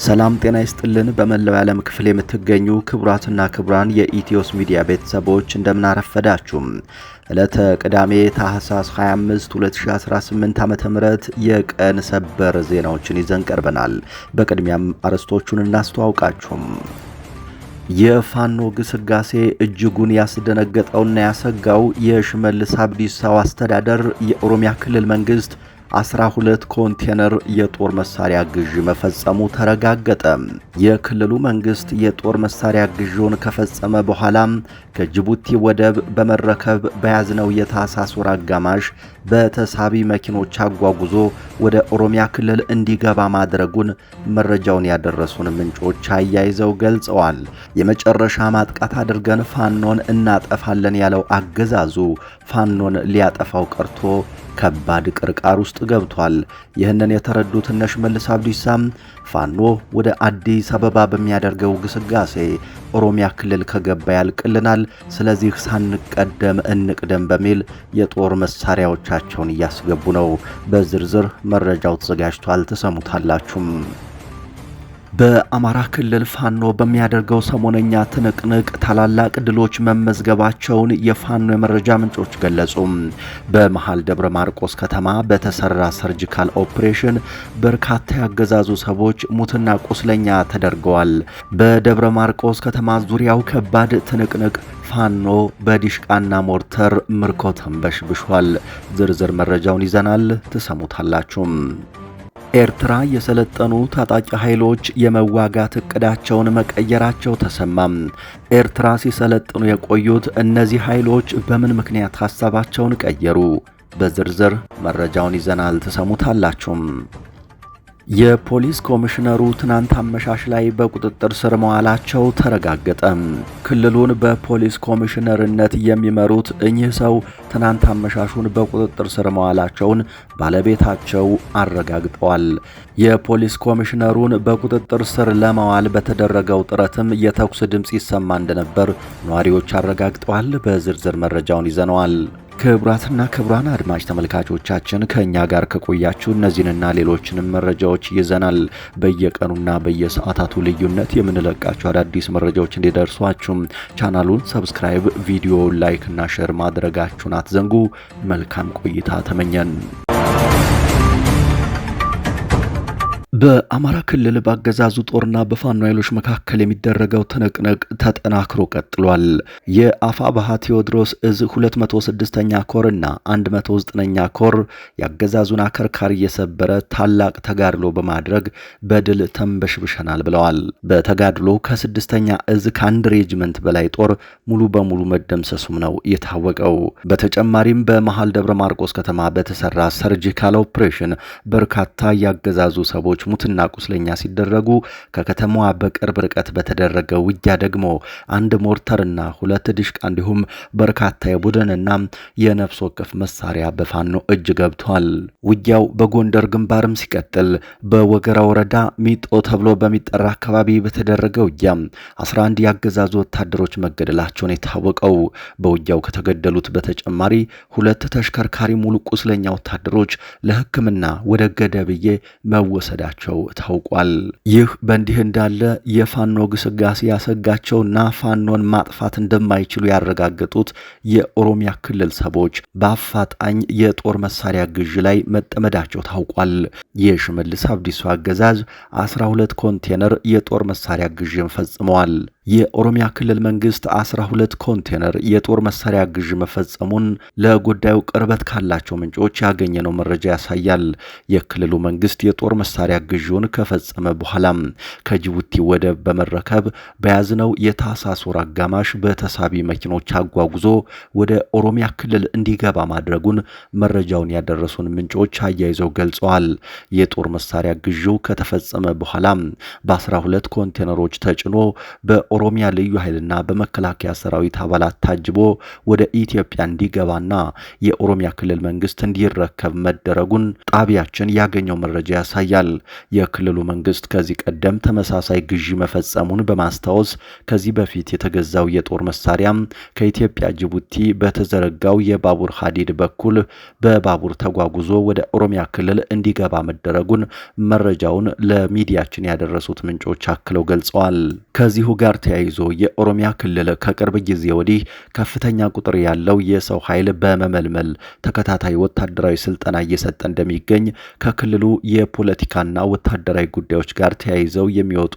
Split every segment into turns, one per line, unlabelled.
ሰላም ጤና ይስጥልን። በመላው ዓለም ክፍል የምትገኙ ክቡራትና ክቡራን የኢትዮስ ሚዲያ ቤተሰቦች እንደምን አረፈዳችሁ። ዕለተ ቅዳሜ ታህሳስ 25 2018 ዓ.ም የቀን ሰበር ዜናዎችን ይዘን ቀርበናል። በቅድሚያም አርዕስቶቹን እናስተዋውቃችሁ። የፋኖ ግስጋሴ እጅጉን ያስደነገጠውና ያሰጋው የሽመልስ አብዲሳው አስተዳደር የኦሮሚያ ክልል መንግስት 12 ኮንቴነር የጦር መሳሪያ ግዥ መፈጸሙ ተረጋገጠ። የክልሉ መንግስት የጦር መሳሪያ ግዥውን ከፈጸመ በኋላ ከጅቡቲ ወደብ በመረከብ በያዝነው የታህሳስ ወር አጋማሽ በተሳቢ መኪኖች አጓጉዞ ወደ ኦሮሚያ ክልል እንዲገባ ማድረጉን መረጃውን ያደረሱን ምንጮች አያይዘው ገልጸዋል። የመጨረሻ ማጥቃት አድርገን ፋኖን እናጠፋለን ያለው አገዛዙ ፋኖን ሊያጠፋው ቀርቶ ከባድ ቅርቃር ውስጥ ገብቷል። ይህንን የተረዱት እነ ሽመልስ አብዲሳም ፋኖ ወደ አዲስ አበባ በሚያደርገው ግስጋሴ ኦሮሚያ ክልል ከገባ ያልቅልናል፣ ስለዚህ ሳንቀደም እንቅደም በሚል የጦር መሳሪያዎቻቸውን እያስገቡ ነው። በዝርዝር መረጃው ተዘጋጅቷል፣ ተሰሙታላችሁም። በአማራ ክልል ፋኖ በሚያደርገው ሰሞነኛ ትንቅንቅ ታላላቅ ድሎች መመዝገባቸውን የፋኖ የመረጃ ምንጮች ገለጹ። በመሃል ደብረ ማርቆስ ከተማ በተሰራ ሰርጂካል ኦፕሬሽን በርካታ ያገዛዙ ሰዎች ሙትና ቁስለኛ ተደርገዋል። በደብረ ማርቆስ ከተማ ዙሪያው ከባድ ትንቅንቅ ፋኖ በዲሽቃና ሞርተር ምርኮ ተንበሽብሿል። ዝርዝር መረጃውን ይዘናል፣ ትሰሙታላችሁ። ኤርትራ የሰለጠኑ ታጣቂ ኃይሎች የመዋጋት እቅዳቸውን መቀየራቸው ተሰማም። ኤርትራ ሲሰለጥኑ የቆዩት እነዚህ ኃይሎች በምን ምክንያት ሐሳባቸውን ቀየሩ? በዝርዝር መረጃውን ይዘናል፣ ትሰሙታላችሁ። የፖሊስ ኮሚሽነሩ ትናንት አመሻሽ ላይ በቁጥጥር ስር መዋላቸው ተረጋገጠ። ክልሉን በፖሊስ ኮሚሽነርነት የሚመሩት እኚህ ሰው ትናንት አመሻሹን በቁጥጥር ስር መዋላቸውን ባለቤታቸው አረጋግጠዋል። የፖሊስ ኮሚሽነሩን በቁጥጥር ስር ለማዋል በተደረገው ጥረትም የተኩስ ድምጽ ይሰማ እንደነበር ነዋሪዎች አረጋግጠዋል። በዝርዝር መረጃውን ይዘነዋል። ክቡራትና ክቡራን አድማጭ ተመልካቾቻችን ከእኛ ጋር ከቆያችሁ እነዚህንና ሌሎችንም መረጃዎች ይዘናል። በየቀኑና በየሰዓታቱ ልዩነት የምንለቃችሁ አዳዲስ መረጃዎች እንዲደርሷችሁ ቻናሉን ሰብስክራይብ፣ ቪዲዮ ላይክ እና ሼር ማድረጋችሁን አትዘንጉ። መልካም ቆይታ ተመኘን። በአማራ ክልል በአገዛዙ ጦርና በፋኖ ኃይሎች መካከል የሚደረገው ትንቅንቅ ተጠናክሮ ቀጥሏል። የአፋብኃ ቴዎድሮስ እዝ 206ኛ ኮር እና 109ኛ ኮር የአገዛዙን አከርካሪ የሰበረ ታላቅ ተጋድሎ በማድረግ በድል ተንበሽብሸናል ብለዋል። በተጋድሎ ከ6ኛ እዝ ከአንድ ሬጅመንት በላይ ጦር ሙሉ በሙሉ መደምሰሱም ነው የታወቀው። በተጨማሪም በመሃል ደብረ ማርቆስ ከተማ በተሰራ ሰርጂካል ኦፕሬሽን በርካታ ያገዛዙ ሰዎች ሙትና ቁስለኛ ሲደረጉ ከከተማዋ በቅርብ ርቀት በተደረገ ውጊያ ደግሞ አንድ ሞርተርና 2 ዲሽቃ እንዲሁም በርካታ የቡድንና የነፍስ ወከፍ መሳሪያ በፋኖ እጅ ገብቷል። ውጊያው በጎንደር ግንባርም ሲቀጥል በወገራ ወረዳ ሚጦ ተብሎ በሚጠራ አካባቢ በተደረገ ውጊያ 11 ያገዛዙ ወታደሮች መገደላቸውን የታወቀው። በውጊያው ከተገደሉት በተጨማሪ 2 ተሽከርካሪ ሙሉ ቁስለኛ ወታደሮች ለሕክምና ወደ ገደብዬ መወሰዳቸው ታውቋል። ይህ በእንዲህ እንዳለ የፋኖ ግስጋሴ ያሰጋቸውና ፋኖን ማጥፋት እንደማይችሉ ያረጋገጡት የኦሮሚያ ክልል ሰዎች በአፋጣኝ የጦር መሳሪያ ግዥ ላይ መጠመዳቸው ታውቋል። የሽመልስ አብዲሳ አገዛዝ 12 ኮንቴነር የጦር መሳሪያ ግዥን ፈጽመዋል። የኦሮሚያ ክልል መንግስት 12 ኮንቴነር የጦር መሳሪያ ግዥ መፈጸሙን ለጉዳዩ ቅርበት ካላቸው ምንጮች ያገኘነው መረጃ ያሳያል። የክልሉ መንግስት የጦር መሳሪያ ግዥውን ከፈጸመ በኋላም ከጅቡቲ ወደብ በመረከብ በያዝነው የታህሳስ ወር አጋማሽ በተሳቢ መኪኖች አጓጉዞ ወደ ኦሮሚያ ክልል እንዲገባ ማድረጉን መረጃውን ያደረሱን ምንጮች አያይዘው ገልጸዋል። የጦር መሳሪያ ግዥው ከተፈጸመ በኋላ በ12 ኮንቴነሮች ተጭኖ በኦሮሚያ ልዩ ኃይልና በመከላከያ ሰራዊት አባላት ታጅቦ ወደ ኢትዮጵያ እንዲገባና የኦሮሚያ ክልል መንግስት እንዲረከብ መደረጉን ጣቢያችን ያገኘው መረጃ ያሳያል። የክልሉ መንግስት ከዚህ ቀደም ተመሳሳይ ግዢ መፈጸሙን በማስታወስ ከዚህ በፊት የተገዛው የጦር መሳሪያም ከኢትዮጵያ ጅቡቲ በተዘረጋው የባቡር ሐዲድ በኩል በባቡር ተጓጉዞ ወደ ኦሮሚያ ክልል እንዲገባ መደረጉን መረጃውን ለሚዲያችን ያደረሱት ምንጮች አክለው ገልጸዋል። ከዚሁ ጋር ተያይዞ የኦሮሚያ ክልል ከቅርብ ጊዜ ወዲህ ከፍተኛ ቁጥር ያለው የሰው ኃይል በመመልመል ተከታታይ ወታደራዊ ስልጠና እየሰጠ እንደሚገኝ ከክልሉ የፖለቲካና ወታደራዊ ጉዳዮች ጋር ተያይዘው የሚወጡ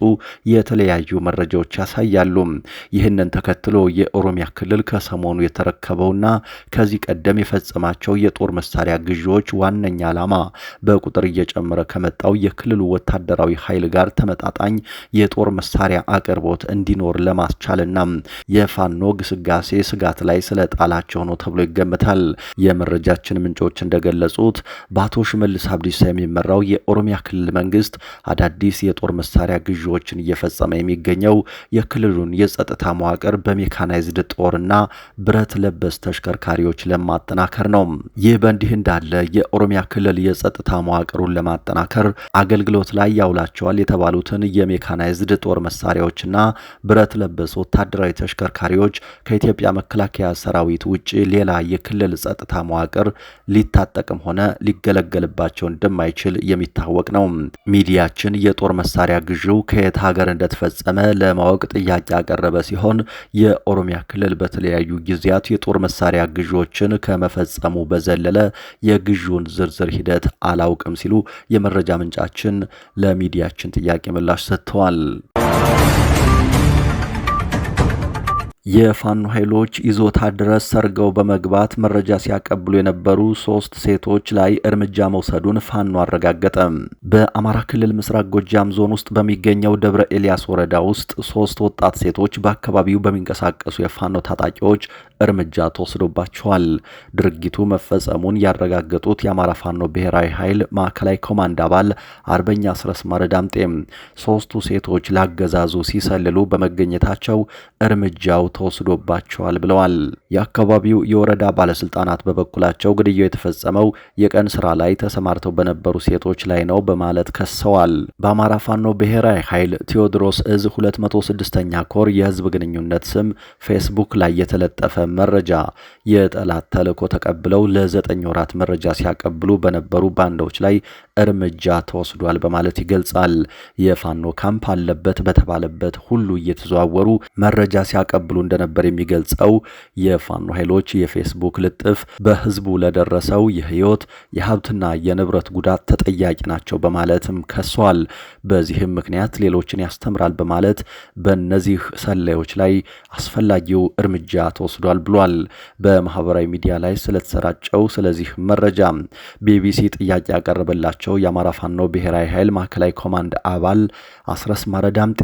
የተለያዩ መረጃዎች ያሳያሉ። ይህንን ተከትሎ የኦሮሚያ ክልል ከሰሞኑ የተረከበውና ከዚህ ቀደም የፈጸማቸው የጦር መሳሪያ ግዢዎች ዋነኛ ዓላማ በቁጥር እየጨመረ ከመጣው የክልሉ ወታደራዊ ኃይል ጋር ተመጣጣኝ የጦር መሳሪያ አቅርቦት እንዲኖር ለማስቻልና የፋኖ ግስጋሴ ስጋት ላይ ስለጣላቸው ነው ተብሎ ይገመታል። የመረጃችን ምንጮች እንደገለጹት በአቶ ሽመልስ አብዲሳ የሚመራው የኦሮሚያ ክልል መንግስት አዳዲስ የጦር መሳሪያ ግዢዎችን እየፈጸመ የሚገኘው የክልሉን የጸጥታ መዋቅር በሜካናይዝድ ጦርና ብረት ለበስ ተሽከርካሪዎች ለማጠናከር ነው። ይህ በእንዲህ እንዳለ የኦሮሚያ ክልል የጸጥታ መዋቅሩን ለማጠናከር አገልግሎት ላይ ያውላቸዋል የተባሉትን የሜካናይዝድ ጦር መሳሪያዎችና ብረት ለበስ ወታደራዊ ተሽከርካሪዎች ከኢትዮጵያ መከላከያ ሰራዊት ውጪ ሌላ የክልል ጸጥታ መዋቅር ሊታጠቅም ሆነ ሊገለገልባቸው እንደማይችል የሚታወቅ ነው። ሚዲያችን የጦር መሳሪያ ግዢው ከየት ሀገር እንደተፈጸመ ለማወቅ ጥያቄ ያቀረበ ሲሆን የኦሮሚያ ክልል በተለያዩ ጊዜያት የጦር መሳሪያ ግዢዎችን ከመፈጸሙ በዘለለ የግዢውን ዝርዝር ሂደት አላውቅም ሲሉ የመረጃ ምንጫችን ለሚዲያችን ጥያቄ ምላሽ ሰጥተዋል። የፋኖ ኃይሎች ይዞታ ድረስ ሰርገው በመግባት መረጃ ሲያቀብሉ የነበሩ 3 ሴቶች ላይ እርምጃ መውሰዱን ፋኖ አረጋገጠ። በአማራ ክልል ምስራቅ ጎጃም ዞን ውስጥ በሚገኘው ደብረ ኤልያስ ወረዳ ውስጥ 3 ወጣት ሴቶች በአካባቢው በሚንቀሳቀሱ የፋኖ ታጣቂዎች እርምጃ ተወስዶባቸዋል። ድርጊቱ መፈጸሙን ያረጋገጡት የአማራ ፋኖ ብሔራዊ ኃይል ማዕከላዊ ኮማንድ አባል አርበኛ አስረስ ማረዳምጤም 3ቱ ሴቶች ላገዛዙ ሲሰልሉ በመገኘታቸው እርምጃው ተወስዶባቸዋል ብለዋል። የአካባቢው የወረዳ ባለስልጣናት በበኩላቸው ግድያው የተፈጸመው የቀን ስራ ላይ ተሰማርተው በነበሩ ሴቶች ላይ ነው በማለት ከሰዋል። በአማራ ፋኖ ብሔራዊ ኃይል ቴዎድሮስ እዝ 206ኛ ኮር የህዝብ ግንኙነት ስም ፌስቡክ ላይ የተለጠፈ መረጃ የጠላት ተልዕኮ ተቀብለው ለ9 ወራት መረጃ ሲያቀብሉ በነበሩ ባንዳዎች ላይ እርምጃ ተወስዷል በማለት ይገልጻል። የፋኖ ካምፕ አለበት በተባለበት ሁሉ እየተዘዋወሩ መረጃ ሲያቀብሉ እንደነበር የሚገልጸው የፋኖ ኃይሎች የፌስቡክ ልጥፍ በህዝቡ ለደረሰው የህይወት የሀብትና የንብረት ጉዳት ተጠያቂ ናቸው በማለትም ከሷል። በዚህም ምክንያት ሌሎችን ያስተምራል በማለት በእነዚህ ሰላዮች ላይ አስፈላጊው እርምጃ ተወስዷል ብሏል። በማህበራዊ ሚዲያ ላይ ስለተሰራጨው ስለዚህ መረጃ ቢቢሲ ጥያቄ ያቀረበላቸው የአማራ ፋኖ ብሔራዊ ኃይል ማዕከላዊ ኮማንድ አባል አስረስ ማረዳምጤ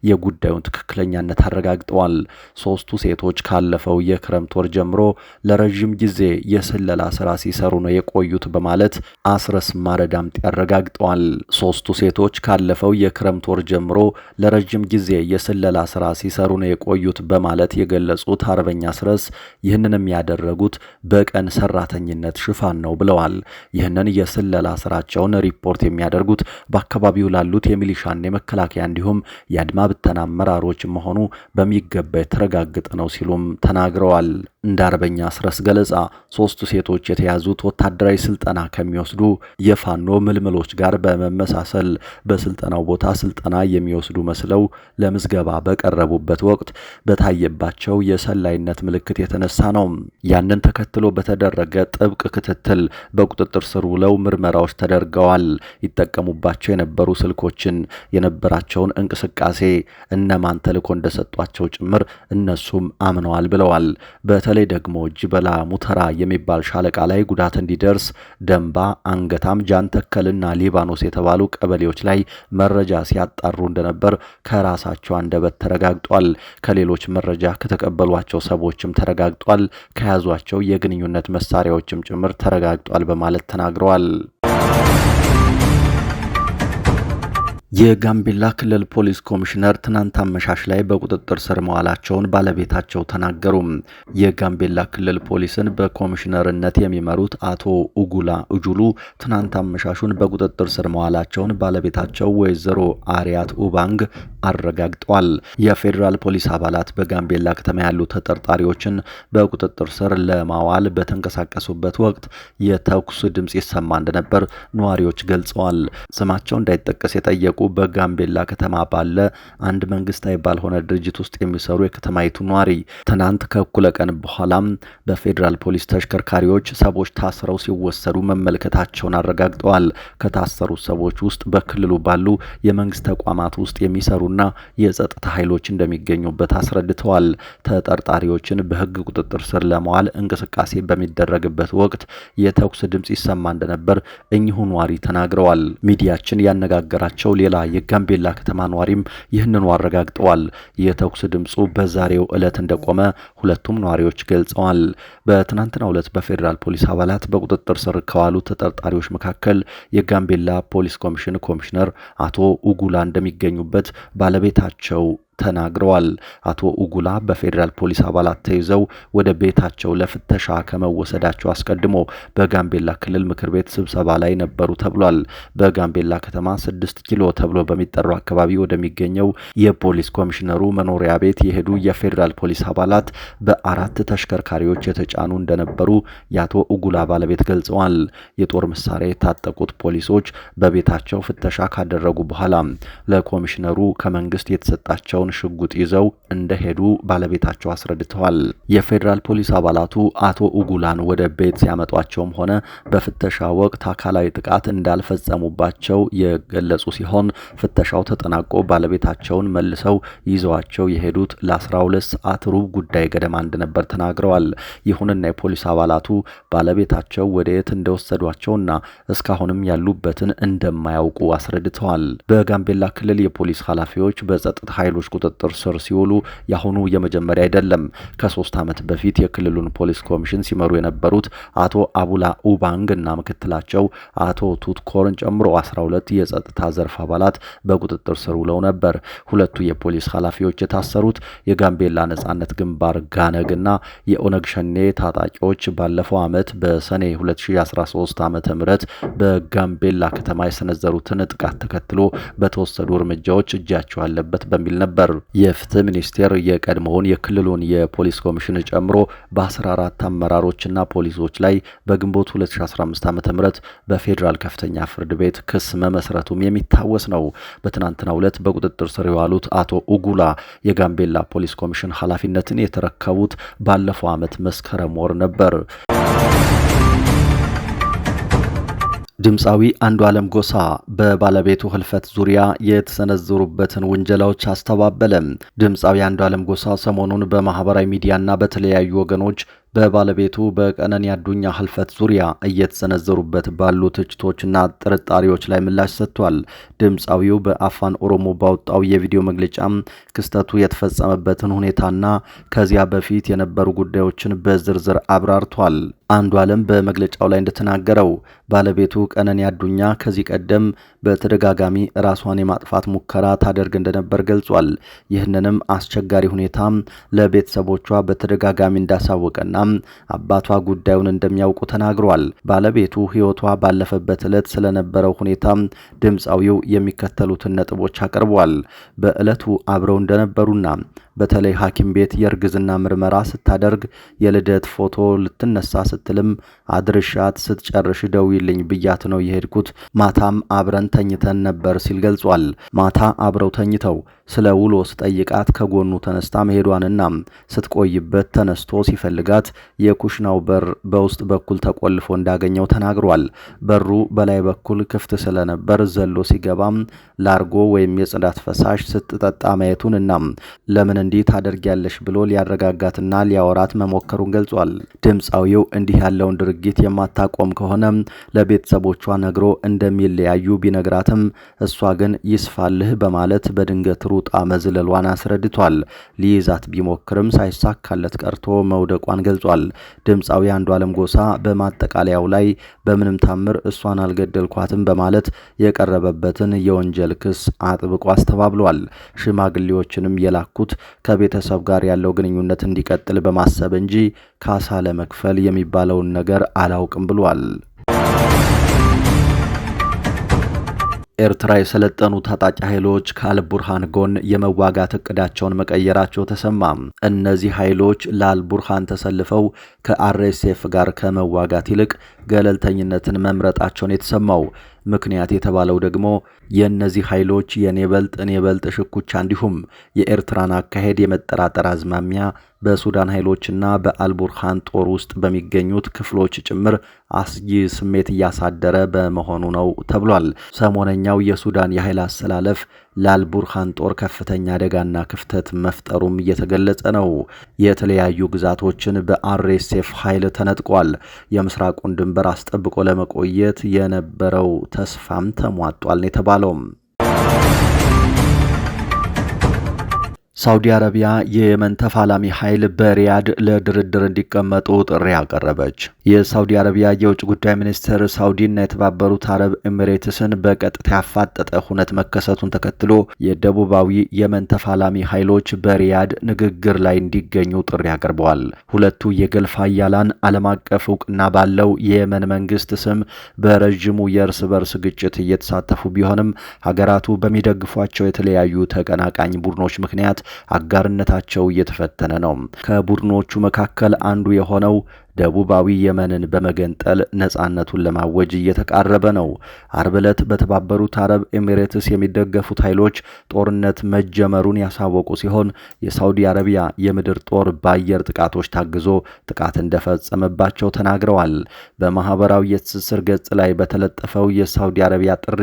የጉዳዩን ትክክለኛነት አረጋግጠዋል። 3ቱ ሴቶች ካለፈው የክረምት ወር ጀምሮ ለረጅም ጊዜ የስለላ ስራ ሲሰሩ ነው የቆዩት በማለት አስረስ ማረዳምጤ አረጋግጠዋል። 3ቱ ሴቶች ካለፈው የክረምት ወር ጀምሮ ለረጅም ጊዜ የስለላ ስራ ሲሰሩ ነው የቆዩት በማለት የገለጹት አርበኛ አስረስ ይህንንም ያደረጉት በቀን ሰራተኝነት ሽፋን ነው ብለዋል። ይህንን የስለላ ስራቸውን ሪፖርት የሚያደርጉት በአካባቢው ላሉት የሚሊሻና የመከላከያ እንዲሁም የአድማ ብተና አመራሮች መሆኑ በሚገባ የተረጋገጠ ነው ሲሉም ተናግረዋል። እንደ አርበኛ አስረስ ገለጻ 3ቱ ሴቶች የተያዙት ወታደራዊ ስልጠና ከሚወስዱ የፋኖ ምልምሎች ጋር በመመሳሰል በስልጠናው ቦታ ስልጠና የሚወስዱ መስለው ለምዝገባ በቀረቡበት ወቅት በታየባቸው የሰላይነት ምልክት የተነሳ ነው። ያንን ተከትሎ በተደረገ ጥብቅ ክትትል በቁጥጥር ስር ውለው ምርመራዎች ተደርገዋል። ይጠቀሙባቸው የነበሩ ስልኮችን፣ የነበራቸውን እንቅስቃሴ፣ እነማን ተልዕኮ እንደሰጧቸው ጭምር እነሱም አምነዋል ብለዋል። በተለይ ደግሞ ጅበላ ሙተራ የሚባል ሻለቃ ላይ ጉዳት እንዲደርስ ደንባ፣ አንገታም፣ ጃንተከልና ሊባኖስ የተባሉ ቀበሌዎች ላይ መረጃ ሲያጣሩ እንደነበር ከራሳቸው አንደበት ተረጋግጧል። ከሌሎች መረጃ ከተቀበሏቸው ሰዎችም ተረጋግጧል። ከያዟቸው የግንኙነት መሳሪያዎችም ጭምር ተረጋግጧል በማለት ተናግረዋል። የጋምቤላ ክልል ፖሊስ ኮሚሽነር ትናንት አመሻሽ ላይ በቁጥጥር ስር መዋላቸውን ባለቤታቸው ተናገሩ። የጋምቤላ ክልል ፖሊስን በኮሚሽነርነት የሚመሩት አቶ ኡጉላ እጁሉ ትናንት አመሻሹን በቁጥጥር ስር መዋላቸውን ባለቤታቸው ወይዘሮ አሪያት ኡባንግ አረጋግጠዋል። የፌዴራል ፖሊስ አባላት በጋምቤላ ከተማ ያሉ ተጠርጣሪዎችን በቁጥጥር ስር ለማዋል በተንቀሳቀሱበት ወቅት የተኩስ ድምጽ ይሰማ እንደነበር ነዋሪዎች ገልጸዋል። ስማቸው እንዳይጠቀስ የጠየቁ በጋምቤላ ከተማ ባለ አንድ መንግስታዊ ባልሆነ ድርጅት ውስጥ የሚሰሩ የከተማይቱ ነዋሪ ትናንት ከእኩለ ቀን በኋላም በፌዴራል ፖሊስ ተሽከርካሪዎች ሰዎች ታስረው ሲወሰዱ መመልከታቸውን አረጋግጠዋል። ከታሰሩት ሰዎች ውስጥ በክልሉ ባሉ የመንግስት ተቋማት ውስጥ የሚሰሩና የጸጥታ ኃይሎች እንደሚገኙበት አስረድተዋል። ተጠርጣሪዎችን በህግ ቁጥጥር ስር ለማዋል እንቅስቃሴ በሚደረግበት ወቅት የተኩስ ድምጽ ይሰማ እንደነበር እኚሁ ነዋሪ ተናግረዋል። ሚዲያችን ያነጋገራቸው ሌላ የጋምቤላ ከተማ ነዋሪም ይህንኑ አረጋግጠዋል። የተኩስ ድምጹ በዛሬው ዕለት እንደቆመ ሁለቱም ነዋሪዎች ገልጸዋል። በትናንትናው ዕለት በፌዴራል ፖሊስ አባላት በቁጥጥር ስር ከዋሉ ተጠርጣሪዎች መካከል የጋምቤላ ፖሊስ ኮሚሽን ኮሚሽነር አቶ ኡጉላ እንደሚገኙበት ባለቤታቸው ተናግረዋል። አቶ ኡጉላ በፌዴራል ፖሊስ አባላት ተይዘው ወደ ቤታቸው ለፍተሻ ከመወሰዳቸው አስቀድሞ በጋምቤላ ክልል ምክር ቤት ስብሰባ ላይ ነበሩ ተብሏል። በጋምቤላ ከተማ 6 ኪሎ ተብሎ በሚጠራው አካባቢ ወደሚገኘው የፖሊስ ኮሚሽነሩ መኖሪያ ቤት የሄዱ የፌዴራል ፖሊስ አባላት በ4 ተሽከርካሪዎች የተጫኑ እንደነበሩ የአቶ ኡጉላ ባለቤት ገልጸዋል። የጦር መሳሪያ የታጠቁት ፖሊሶች በቤታቸው ፍተሻ ካደረጉ በኋላ ለኮሚሽነሩ ከመንግስት የተሰጣቸው ሽጉጥ ይዘው እንደሄዱ ባለቤታቸው አስረድተዋል። የፌዴራል ፖሊስ አባላቱ አቶ ኡጉላን ወደ ቤት ሲያመጧቸውም ሆነ በፍተሻ ወቅት አካላዊ ጥቃት እንዳልፈጸሙባቸው የገለጹ ሲሆን ፍተሻው ተጠናቆ ባለቤታቸውን መልሰው ይዘዋቸው የሄዱት ለ12 ሰዓት ሩብ ጉዳይ ገደማ እንደነበር ተናግረዋል። ይሁንና የፖሊስ አባላቱ ባለቤታቸው ወደ የት እንደወሰዷቸውና እስካሁንም ያሉበትን እንደማያውቁ አስረድተዋል። በጋምቤላ ክልል የፖሊስ ኃላፊዎች በጸጥታ ኃይሎች ቁጥጥር ስር ሲውሉ ያሁኑ የመጀመሪያ አይደለም። ከ3 ዓመት በፊት የክልሉን ፖሊስ ኮሚሽን ሲመሩ የነበሩት አቶ አቡላ ኡባንግ እና ምክትላቸው አቶ ቱትኮርን ጨምሮ 12 የጸጥታ ዘርፍ አባላት በቁጥጥር ስር ውለው ነበር። ሁለቱ የፖሊስ ኃላፊዎች የታሰሩት የጋምቤላ ነጻነት ግንባር ጋነግና የኦነግ ሸኔ ታጣቂዎች ባለፈው ዓመት በሰኔ 2013 ዓመተ ምህረት በጋምቤላ ከተማ የሰነዘሩትን ጥቃት ተከትሎ በተወሰዱ እርምጃዎች እጃቸው አለበት በሚል ነበር። የፍትህ ሚኒስቴር የቀድሞውን የክልሉን የፖሊስ ኮሚሽን ጨምሮ በ14 አመራሮችና ፖሊሶች ላይ በግንቦት 2015 ዓ.ም በፌዴራል ከፍተኛ ፍርድ ቤት ክስ መመስረቱም የሚታወስ ነው። በትናንትናው ዕለት በቁጥጥር ስር የዋሉት አቶ ኡጉላ የጋምቤላ ፖሊስ ኮሚሽን ኃላፊነትን የተረከቡት ባለፈው ዓመት መስከረም ወር ነበር። ድምፃዊ አንዱዓለም ጎሳ በባለቤቱ ህልፈት ዙሪያ የተሰነዘሩበትን ውንጀላዎች አስተባበለ። ድምፃዊ አንዱዓለም ጎሳ ሰሞኑን በማህበራዊ ሚዲያና በተለያዩ ወገኖች በባለቤቱ በቀነኒ አዱኛ ህልፈት ዙሪያ እየተሰነዘሩበት ባሉ ትችቶችና ጥርጣሬዎች ላይ ምላሽ ሰጥቷል። ድምፃዊው በአፋን ኦሮሞ ባወጣው የቪዲዮ መግለጫ ክስተቱ የተፈጸመበትን ሁኔታና ከዚያ በፊት የነበሩ ጉዳዮችን በዝርዝር አብራርቷል። አንዱዓለም በመግለጫው ላይ እንደተናገረው ባለቤቱ ቀነኒ አዱኛ ከዚህ ቀደም በተደጋጋሚ ራሷን የማጥፋት ሙከራ ታደርግ እንደነበር ገልጿል። ይህንንም አስቸጋሪ ሁኔታ ለቤተሰቦቿ በተደጋጋሚ እንዳሳወቀና አባቷ ጉዳዩን እንደሚያውቁ ተናግሯል። ባለቤቱ ህይወቷ ባለፈበት ዕለት ስለነበረው ሁኔታ ድምፃዊው የሚከተሉትን ነጥቦች አቅርቧል። በዕለቱ አብረው እንደነበሩና በተለይ ሐኪም ቤት የእርግዝና ምርመራ ስታደርግ የልደት ፎቶ ልትነሳ ስትልም አድርሻት ስትጨርሽ ደውይልኝ ብያት ነው የሄድኩት። ማታም አብረን ተኝተን ነበር ሲል ገልጿል። ማታ አብረው ተኝተው ስለ ውሎ ስጠይቃት ከጎኑ ተነስታ መሄዷንና ስትቆይበት ተነስቶ ሲፈልጋት የኩሽናው በር በውስጥ በኩል ተቆልፎ እንዳገኘው ተናግሯል። በሩ በላይ በኩል ክፍት ስለነበር ዘሎ ሲገባም ላርጎ ወይም የጽዳት ፈሳሽ ስትጠጣ ማየቱንና ለምን እንዲህ ታደርጊያለሽ ብሎ ሊያረጋጋትና ሊያወራት መሞከሩን ገልጿል። ድምፃዊው እንዲህ ያለውን ድርጊት የማታቆም ከሆነ ለቤተሰቦቿ ነግሮ እንደሚለያዩ ቢነግራትም እሷ ግን ይስፋልህ በማለት በድንገት ሩጣ መዝለሏን አስረድቷል። ሊይዛት ቢሞክርም ሳይሳካለት ቀርቶ መውደቋን ገልጿል። ድምፃዊ አንዱዓለም ጎሳ በማጠቃለያው ላይ በምንም ታምር እሷን አልገደልኳትም በማለት የቀረበበትን የወንጀል ክስ አጥብቆ አስተባብሏል። ሽማግሌዎችንም የላኩት ከቤተሰብ ጋር ያለው ግንኙነት እንዲቀጥል በማሰብ እንጂ ካሳ ለመክፈል የሚባለውን ነገር አላውቅም ብሏል። ኤርትራ የሰለጠኑ ታጣቂ ኃይሎች ከአልቡርሃን ጎን የመዋጋት እቅዳቸውን መቀየራቸው ተሰማ። እነዚህ ኃይሎች ለአልቡርሃን ተሰልፈው ከአርኤስኤፍ ጋር ከመዋጋት ይልቅ ገለልተኝነትን መምረጣቸውን የተሰማው ምክንያት የተባለው ደግሞ የእነዚህ ኃይሎች የኔ በልጥ ሽኩቻ እንዲሁም የኤርትራን አካሄድ የመጠራጠር አዝማሚያ በሱዳን ኃይሎችና በአልቡርሃን ጦር ውስጥ በሚገኙት ክፍሎች ጭምር አስጊ ስሜት እያሳደረ በመሆኑ ነው ተብሏል። ሰሞነኛው የሱዳን የኃይል አሰላለፍ ለአልቡርሃን ጦር ከፍተኛ አደጋና ክፍተት መፍጠሩም እየተገለጸ ነው። የተለያዩ ግዛቶችን በአርኤስኤፍ ኃይል ተነጥቋል። የምስራቁን ድንበር አስጠብቆ ለመቆየት የነበረው ተስፋም ተሟጧል የተባለው ሳውዲ አረቢያ የየመን ተፋላሚ ኃይል በሪያድ ለድርድር እንዲቀመጡ ጥሪ አቀረበች። የሳውዲ አረቢያ የውጭ ጉዳይ ሚኒስትር ሳውዲና የተባበሩት አረብ ኤሚሬትስን በቀጥታ ያፋጠጠ ሁነት መከሰቱን ተከትሎ የደቡባዊ የመን ተፋላሚ ኃይሎች በሪያድ ንግግር ላይ እንዲገኙ ጥሪ አቅርበዋል። ሁለቱ የገልፍ ኃያላን ዓለም አቀፍ እውቅና ባለው የየመን መንግስት ስም በረዥሙ የእርስ በርስ ግጭት እየተሳተፉ ቢሆንም ሀገራቱ በሚደግፏቸው የተለያዩ ተቀናቃኝ ቡድኖች ምክንያት አጋርነታቸው እየተፈተነ ነው። ከቡድኖቹ መካከል አንዱ የሆነው ደቡባዊ የመንን በመገንጠል ነጻነቱን ለማወጅ እየተቃረበ ነው። አርብ ዕለት በተባበሩት አረብ ኤሚሬትስ የሚደገፉት ኃይሎች ጦርነት መጀመሩን ያሳወቁ ሲሆን የሳውዲ አረቢያ የምድር ጦር በአየር ጥቃቶች ታግዞ ጥቃት እንደፈጸመባቸው ተናግረዋል። በማህበራዊ የትስስር ገጽ ላይ በተለጠፈው የሳውዲ አረቢያ ጥሪ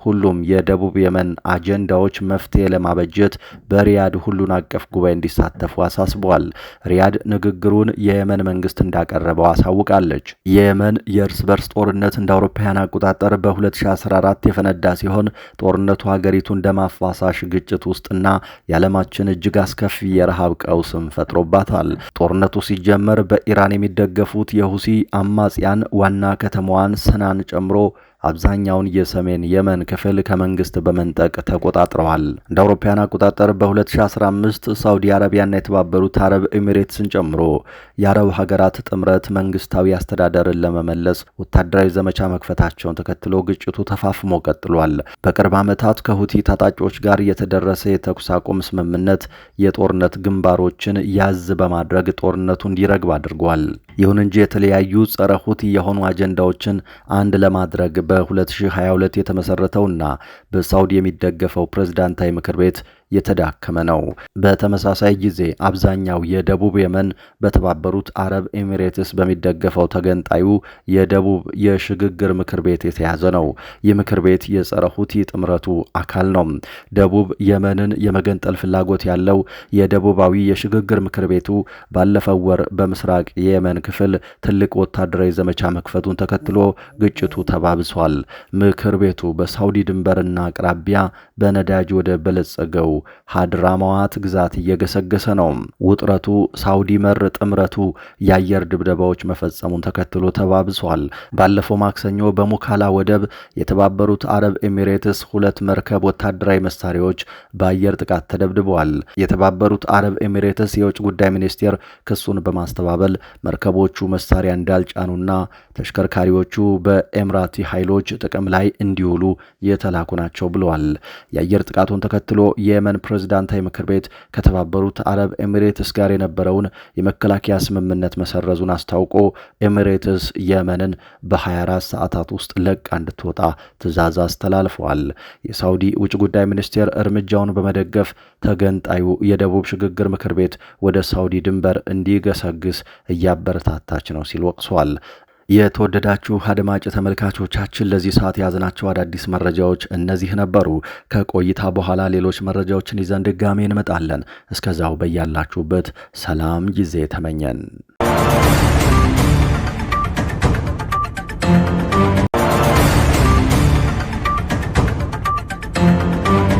ሁሉም የደቡብ የመን አጀንዳዎች መፍትሄ ለማበጀት በሪያድ ሁሉን አቀፍ ጉባኤ እንዲሳተፉ አሳስበዋል። ሪያድ ንግግሩን የየመን መንግስት ቀረበው አሳውቃለች። የየመን የእርስ በርስ ጦርነት እንደ አውሮፓውያን አቆጣጠር በ2014 የፈነዳ ሲሆን ጦርነቱ ሀገሪቱን ደም አፋሳሽ ግጭት ውስጥና የዓለማችን እጅግ አስከፊ የረሃብ ቀውስም ፈጥሮባታል። ጦርነቱ ሲጀመር በኢራን የሚደገፉት የሁሲ አማጽያን ዋና ከተማዋን ሰናን ጨምሮ አብዛኛውን የሰሜን የመን ክፍል ከመንግስት በመንጠቅ ተቆጣጥረዋል። እንደ አውሮፓውያን አቆጣጠር በ2015 ሳውዲ አረቢያና የተባበሩት አረብ ኤሚሬትስን ጨምሮ የአረብ ሀገራት ጥምረት መንግስታዊ አስተዳደርን ለመመለስ ወታደራዊ ዘመቻ መክፈታቸውን ተከትሎ ግጭቱ ተፋፍሞ ቀጥሏል። በቅርብ ዓመታት ከሁቲ ታጣቂዎች ጋር የተደረሰ የተኩስ አቁም ስምምነት የጦርነት ግንባሮችን ያዝ በማድረግ ጦርነቱ እንዲረግብ አድርጓል። ይሁን እንጂ የተለያዩ ጸረ ሁቲ የሆኑ አጀንዳዎችን አንድ ለማድረግ በ2022 የተመሰረተውና በሳውዲ የሚደገፈው ፕሬዝዳንታዊ ምክር ቤት የተዳከመ ነው። በተመሳሳይ ጊዜ አብዛኛው የደቡብ የመን በተባበሩት አረብ ኤሚሬትስ በሚደገፈው ተገንጣዩ የደቡብ የሽግግር ምክር ቤት የተያዘ ነው። ይህ ምክር ቤት የጸረ ሁቲ ጥምረቱ አካል ነው። ደቡብ የመንን የመገንጠል ፍላጎት ያለው የደቡባዊ የሽግግር ምክር ቤቱ ባለፈው ወር በምስራቅ የየመን ክፍል ትልቅ ወታደራዊ ዘመቻ መክፈቱን ተከትሎ ግጭቱ ተባብሷል። ምክር ቤቱ በሳውዲ ድንበርና አቅራቢያ በነዳጅ ወደ በለጸገው ሀድራማዋት ግዛት እየገሰገሰ ነው። ውጥረቱ ሳውዲ መር ጥምረቱ የአየር ድብደባዎች መፈጸሙን ተከትሎ ተባብሷል። ባለፈው ማክሰኞ በሙካላ ወደብ የተባበሩት አረብ ኤሚሬትስ 2 መርከብ ወታደራዊ መሳሪያዎች በአየር ጥቃት ተደብድበዋል። የተባበሩት አረብ ኤሚሬትስ የውጭ ጉዳይ ሚኒስቴር ክሱን በማስተባበል መርከቦቹ መሳሪያ እንዳልጫኑና ተሽከርካሪዎቹ በኤምራቲ ኃይሎች ጥቅም ላይ እንዲውሉ የተላኩ ናቸው ብለዋል። የአየር ጥቃቱን ተከትሎ የየመን ፕሬዝዳንታዊ ምክር ቤት ከተባበሩት አረብ ኤሚሬትስ ጋር የነበረውን የመከላከያ ስምምነት መሰረዙን አስታውቆ ኤሚሬትስ የመንን በ24 ሰዓታት ውስጥ ለቃ እንድትወጣ ትዕዛዝ አስተላልፈዋል። የሳውዲ ውጭ ጉዳይ ሚኒስቴር እርምጃውን በመደገፍ ተገንጣዩ የደቡብ ሽግግር ምክር ቤት ወደ ሳውዲ ድንበር እንዲገሰግስ እያበረታታች ነው ሲል ወቅሷል። የተወደዳችሁ አድማጭ ተመልካቾቻችን ለዚህ ሰዓት የያዝናቸው አዳዲስ መረጃዎች እነዚህ ነበሩ። ከቆይታ በኋላ ሌሎች መረጃዎችን ይዘን ድጋሜ እንመጣለን። እስከዛው በያላችሁበት ሰላም ጊዜ ተመኘን።